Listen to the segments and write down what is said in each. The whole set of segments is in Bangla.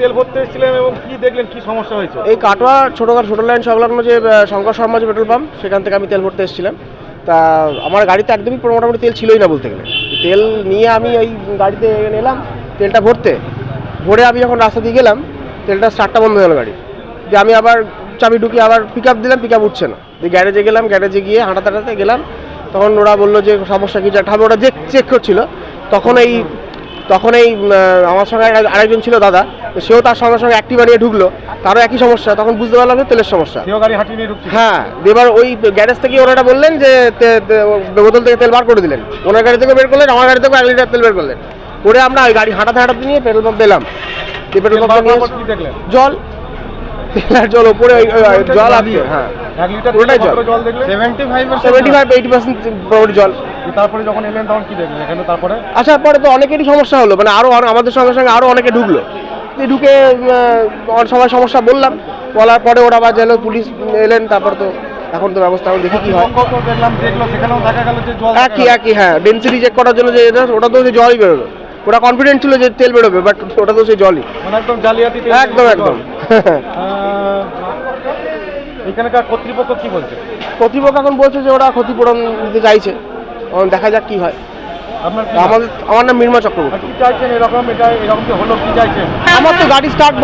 তেল ভরতে এসেছিলেন এবং কি দেখলেন, কি সমস্যা হয়েছে? এই কাটোয়া ছোট লাইন সংলগ্ন যে শঙ্কর শর্মা যে পেট্রোল পাম্প, সেখান থেকে আমি তেল ভরতে এসেছিলাম। তা আমার গাড়িতে একদমই মোটামুটি তেল ছিলই না বলতে গেলে। তেল নিয়ে আমি ওই গাড়িতে এলাম তেলটা ভরে আমি যখন রাস্তা দিয়ে গেলাম, তেলটা স্টার্টটা বন্ধ হয়ে গেল গাড়ি। যে আমি আবার চাবি ঢুকিয়ে আবার পিক আপ দিলাম, পিক আপ উঠছে না। দিয়ে গ্যারেজে গেলাম, গ্যারেজে গিয়ে হাঁটাতে গেলাম। তখন ওরা বললো যে সমস্যা কিছু একটা হবে, ওরা চেক করছিল। তখন এই আমার সঙ্গে আরেকজন ছিল দাদা, সেও তার সঙ্গে অ্যাক্টিভা নিয়ে ঢুকলো, তারও একই সমস্যা। তখন বুঝতে পারলাম যে তেলের সমস্যা। হ্যাঁ, এবার ওই গ্যারেজ থেকে ওনারা বললেন যে বোতল থেকে তেল বার করে দিলেন। ওনার গাড়ি থেকে বের করলেন, আমার গাড়ি থেকে 1 লিটার তেল বের করলেন। করে আমরা ওই গাড়ি হাঁটাতে নিয়ে পেট্রোল পাম্প পেলাম। পেট্রোল পাম্প জল, তেল আর জল ওপরে জল আছে। হ্যাঁ, 1 লিটার পুরোটাই জল। 75-80% পুরোপুরি জল। তারপরে যখন এলেন তখন কি দেখলেন এখানে? তারপরে আসার পরে তো অনেকেরই সমস্যা হলো, মানে আরো আমাদের সঙ্গে আরো অনেকে ঢুকলো। ঢুকে সবাই সমস্যা বলার পরে ওরা আবার গেল, পুলিশ এলেন। তারপর তো এখন তো ব্যবস্থা আমি দেখি কি হয়। একই হ্যাঁ, ডেন্সিটি চেক করার জন্য যে ওটা তো জলই বেরোলো। ওরা কনফিডেন্ট ছিল যে তেল বেরোবে, বাট ওটা তো সেই জলই, একদম জালিয়াতি। একদম। এখানকার কর্তৃপক্ষ কি বলছে? কর্তৃপক্ষ এখন বলছে যে ওরা ক্ষতিপূরণ দিতে চাইছে, দেখা যাক কি হয়। আমার নাম মৃন্ময় চক্রবর্তী। আমার তো গাড়ি স্টার্ট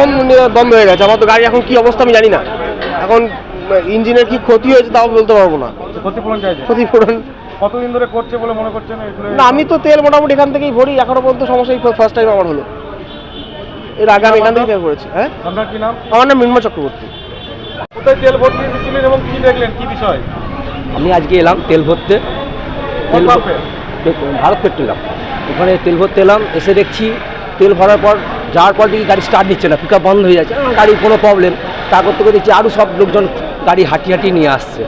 বন্ধ হয়ে গেছে। আমার তো গাড়ি এখন কি অবস্থা আমি জানি না। এখন ইঞ্জিনের কি ক্ষতি হয়েছে তাও বলতে পারবো না। ক্ষতিপূরণ কতদিন ধরে করছে বলে মনে করছেন? না, আমি তো তেল মোটামুটি এখান থেকেই ভরি, এখনো পর্যন্ত সমস্যা ফার্স্ট টাইম আমার হলো। এর আগে আমি এখান থেকেই তেল ভরেছি। হ্যাঁ, আপনার কি নাম? আমার নাম মৃন্ময় চক্রবর্তী। কোথায় তেল ভর্তি এসেছিলেন এবং কি দেখলেন, কি বিষয়? আমি আজকে এলাম তেল ভরতে, ভারত পেট্রোলিয়াম। ওখানে তেল ভরতে এলাম, এসে দেখছি তেল ভরার পর যাওয়ার পর দেখি গাড়ি স্টার্ট নিচ্ছে না, পিক আপ বন্ধ হয়ে যাচ্ছে। গাড়ির কোনো প্রবলেম। তা করতে দেখছি আরও সব লোকজন গাড়ি হাঁটি নিয়ে আসছে।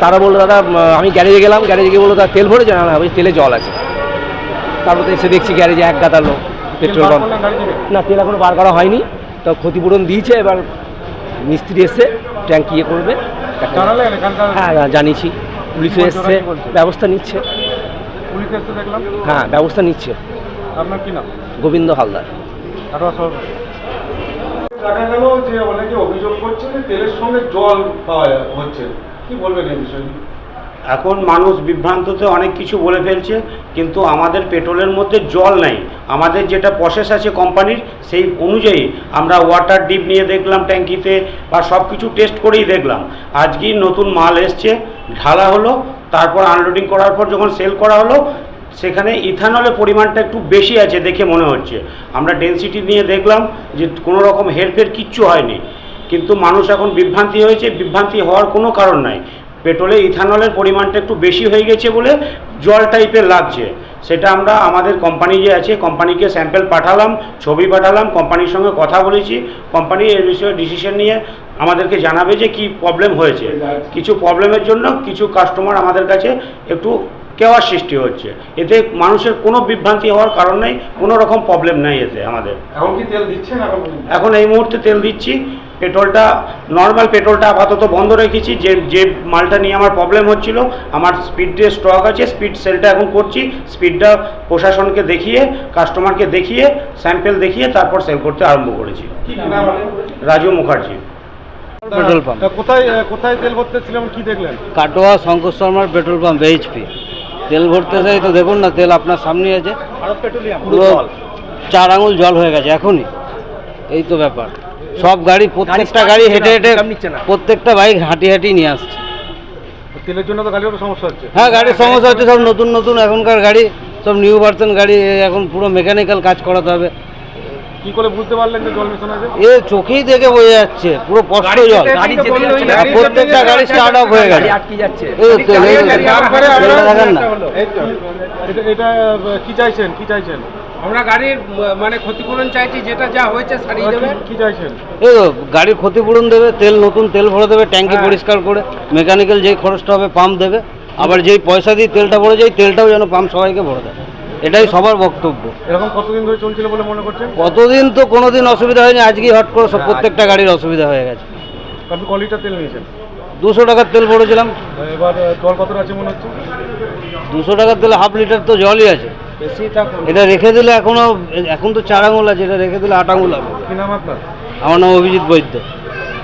তারা বললো দাদা, আমি গ্যারেজে গেলাম, গ্যারেজে গিয়ে বললো দাদা তেল ভরে জানা না, তেলে জল আছে। তারপর তো এসে দেখছি গ্যারেজে এক গাদা লোক পেট্রোল পাম্প। না, তেল এখনো বার করা হয়নি, তো ক্ষতিপূরণ দিয়েছে। এবার মিস্ত্রি এসে ট্যাঙ্ক ইয়ে করবে। হ্যাঁ, জানিয়েছি, পুলিশও এসছে, ব্যবস্থা নিচ্ছে। হ্যাঁ, ব্যবস্থা নিচ্ছে। আপনার কি নাম? গোবিন্দ হালদার। দেখা গেল যে অনেকে অভিযোগ করছে যে তেলের সঙ্গে জল পাওয়া হচ্ছে, কি বলবেন এই বিষয়ে? এখন মানুষ বিভ্রান্ততে অনেক কিছু বলে ফেলছে, কিন্তু আমাদের পেট্রোলের মধ্যে জল নাই। আমাদের যেটা প্রসেস আছে কোম্পানির, সেই অনুযায়ী আমরা ওয়াটার ডিপ নিয়ে দেখলাম ট্যাঙ্কিতে, বা সব কিছু টেস্ট করেই দেখলাম। আজকেই নতুন মাল এসছে, ঢালা হলো, তারপর আনলোডিং করার পর যখন সেল করা হলো, সেখানে ইথানলের পরিমাণটা একটু বেশি আছে দেখে মনে হচ্ছে। আমরা ডেনসিটি নিয়ে দেখলাম যে কোনো রকম হেরফের কিচ্ছু হয়নি, কিন্তু মানুষ এখন বিভ্রান্তি হয়েছে। বিভ্রান্তি হওয়ার কোনো কারণ নাই। পেট্রোলে ইথানলের পরিমাণটা একটু বেশি হয়ে গেছে বলে জল টাইপের লাগছে। সেটা আমরা আমাদের কোম্পানি যে আছে, কোম্পানিকে স্যাম্পল পাঠালাম, ছবি পাঠালাম, কোম্পানির সঙ্গে কথা বলেছি। কোম্পানি এর বিষয়ে ডিসিশন নিয়ে আমাদেরকে জানাবে যে কি প্রবলেম হয়েছে। কিছু প্রবলেমের জন্য কিছু কাস্টমার আমাদের কাছে একটু কেওয়ার সৃষ্টি হচ্ছে। এতে মানুষের কোনো বিভ্রান্তি হওয়ার কারণ নেই, কোনো রকম প্রবলেম নেই এতে আমাদের। এখন কি তেল দিচ্ছেন? এখন এই মুহূর্তে তেল দিচ্ছি। পেট্রোলটা নর্মাল পেট্রোলটা আপাতত বন্ধ রেখেছি। যে মালটা নিয়ে আমার প্রবলেম হচ্ছিল, আমার স্পিডে স্টক আছে, স্পিড সেলটা এখন করছি। স্পিডটা প্রশাসনকে দেখিয়ে, কাস্টমারকে দেখিয়ে, স্যাম্পল দেখিয়ে তারপর সেল করতে আরম্ভ করেছি। Raju Mukherjee, petrol pump. কোথায় তেল ভরতে ছিলেন, কি দেখলেন? কাটোয়া শঙ্কর শর্মার পেট্রোল পাম্প এইচপি। তেল ভরতে যাই তো দেখুন না, তেল আপনার সামনে আছে, পুরো 4 আঙুল জল হয়ে গেছে এখনই। এই তো ব্যাপার। সব গাড়ি, প্রত্যেকটা গাড়ি হেঁটে প্রত্যেকটা বাইক হাঁটি নিয়ে আসছে। তেলের জন্য তো গাড়িরও সমস্যা হচ্ছে। হ্যাঁ, গাড়ির সমস্যা হচ্ছে। সব নতুন এখনকার গাড়ি, সব নিউ ভার্সন গাড়ি। এখন পুরো মেকানিক্যাল কাজ করাতে হবে। কি করে বুঝতে পারলেন যে জল মেশানো আছে? এ চোখেই দেখে বোঝা যাচ্ছে, পুরো স্পষ্ট জল। প্রত্যেকটা গাড়ি স্টার্ট অফ হয়ে গেছে, আটকে যাচ্ছে। এটা কি চাইছেন? আমরা গাড়ির মানে ক্ষতিপূরণ চাইছি, যেটা যা হয়েছে সারিয়ে দেবে। কি চাইছেন? এই তো গাড়ির ক্ষতিপূরণ দেবে, নতুন তেল ভরে দেবে, ট্যাঙ্কি পরিষ্কার করে, মেকানিক্যাল যেই খরচটা হবে পাম্প দেবে, আবার যেই পয়সা দিয়ে তেলটা ভরে যায়, তেলটাও যেন পাম্প সবাইকে ভরে দেয়। এটাই সবার বক্তব্য। এরকম কতদিন ধরে চলছিল বলে মনে করছেন? কতদিন তো কোনোদিন অসুবিধা হয়নি, আজকেই হট করে সব প্রত্যেকটা গাড়ির অসুবিধা হয়ে গেছে। আপনি ক লিটার তেল নিয়েছেন? 200 টাকার তেল ভরেছিলাম। এবার জল কতটা আছে মনে হচ্ছে? 200 টাকার তেলে হাফ লিটার তো জলই আছে। এটা রেখে দিলে এখন তো 4 আঙুল আছে, এটা রেখে দিলে 8 আঙুল হবে। কি নাম আপনার? আমার নাম অভিজিৎ বৈদ্য।